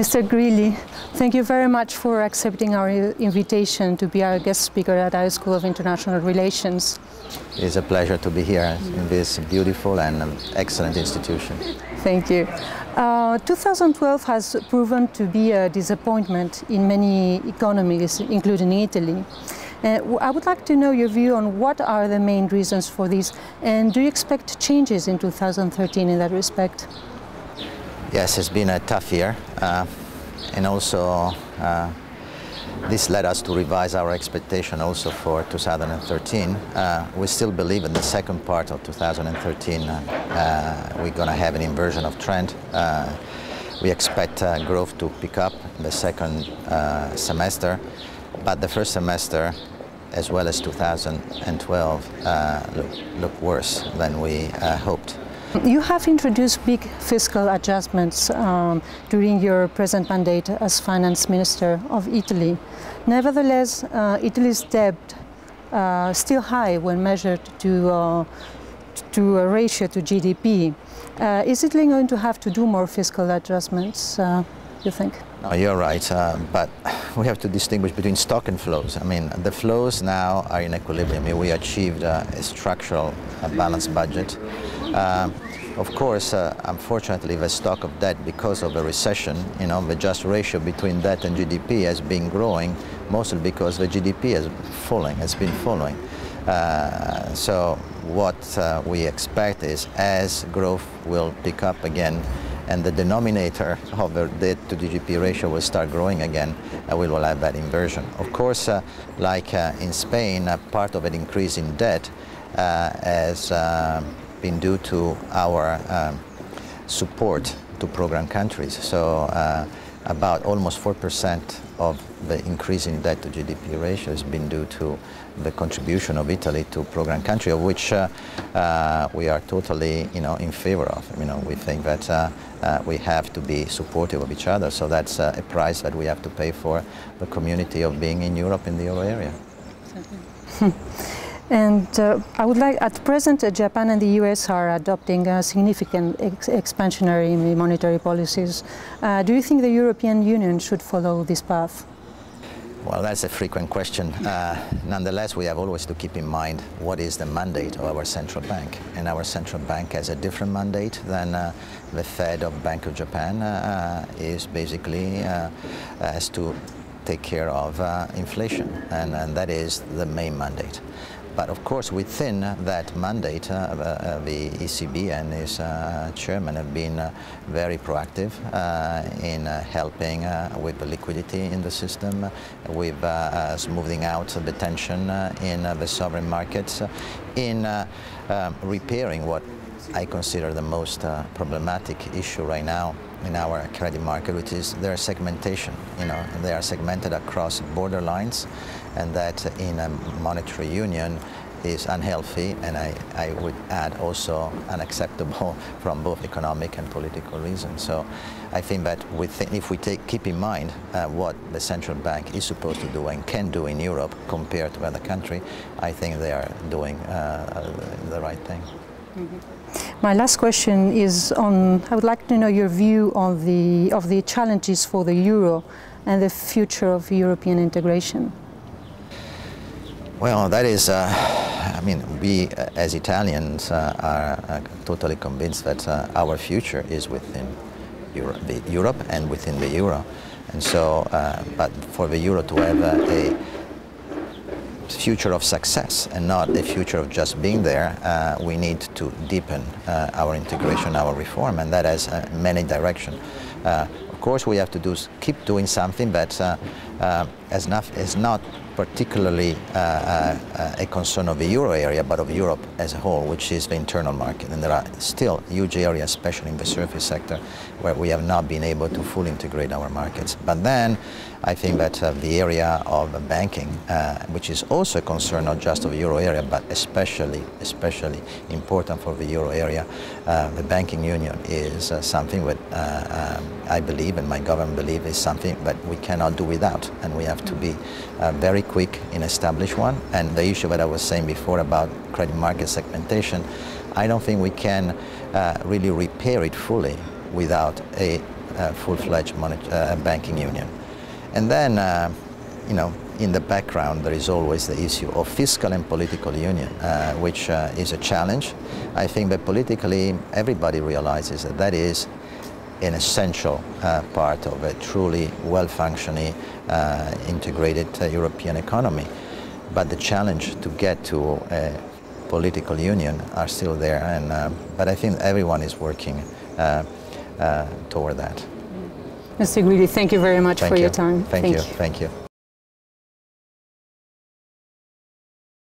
Mr. Grilli, thank you very much for accepting our invitation to be our guest speaker at our School of International Relations. It's a pleasure to be here in this beautiful and excellent institution. Thank you. 2012 has proven to be a disappointment in many economies, including Italy. I would like to know your view on what are the main reasons for this, and do you expect changes in 2013 in that respect? Yes, it's been a tough year, and also this led us to revise our expectation also for 2013. We still believe in the second part of 2013 we're going to have an inversion of trend. We expect growth to pick up in the second semester, but the first semester as well as 2012 look worse than we hoped. You have introduced big fiscal adjustments during your present mandate as finance minister of Italy. Nevertheless, Italy's debt still high when measured to a ratio to GDP. Is Italy going to have to do more fiscal adjustments, you think? No, you're right, but we have to distinguish between stock and flows. I mean, the flows now are in equilibrium. We achieved a structural balanced budget. Of course, unfortunately, the stock of debt, because of the recession, the just ratio between debt and GDP has been growing, mostly because the GDP has been falling. So what we expect is, as growth will pick up again, and the denominator of the debt to GDP ratio will start growing again, we will have that inversion. Of course, like in Spain, part of an increase in debt has been due to our support to program countries. So about almost 4% of the increase in debt to GDP ratio has been due to the contribution of Italy to program country, of which we are totally in favor of. We think that we have to be supportive of each other, so that's a price that we have to pay for the community of being in Europe, in the euro area. And I would like, at present, Japan and the US are adopting significant expansionary monetary policies. Do you think the European Union should follow this path? Well, that's a frequent question. Nonetheless, we have always to keep in mind what is the mandate of our central bank. And our central bank has a different mandate than the Fed of Bank of Japan is basically has to take care of inflation, and that is the main mandate. But of course, within that mandate, the ECB and its chairman have been very proactive in helping with the liquidity in the system, with smoothing out the tension in the sovereign markets, in repairing what I consider the most problematic issue right now in our credit market, which is their segmentation. They are segmented across border lines, and that in a monetary union is unhealthy, and I would add also unacceptable from both economic and political reasons. So I think that if we keep in mind what the central bank is supposed to do and can do in Europe compared to other countries, I think they are doing the right thing. Mm-hmm. My last question is on, I would like to know your view on of the challenges for the euro and the future of European integration. Well, that is, we as Italians are totally convinced that our future is within Europe and within the euro. And so, but for the euro to have a future of success and not a future of just being there, we need to deepen our integration, our reform, and that has many directions. Of course, we have to keep doing something that is not particularly a concern of the euro area, but of Europe as a whole, which is the internal market. And there are still huge areas, especially in the service sector, where we have not been able to fully integrate our markets. But then I think that the area of banking, which is also a concern not just of the euro area, but especially important for the euro area, the banking union is something that I believe and my government believes is something that we cannot do without, and we have to be very quick in establish one. And the issue that I was saying before about credit market segmentation, I don't think we can really repair it fully without a full-fledged banking union. And then, you know, in the background there is always the issue of fiscal and political union, which is a challenge. I think that politically everybody realizes that that is an essential part of a truly well-functioning, integrated European economy. But the challenge to get to a political union are still there, and but I think everyone is working toward that. Mr. Grilli, thank you very much for your time. Thank you. Thank you.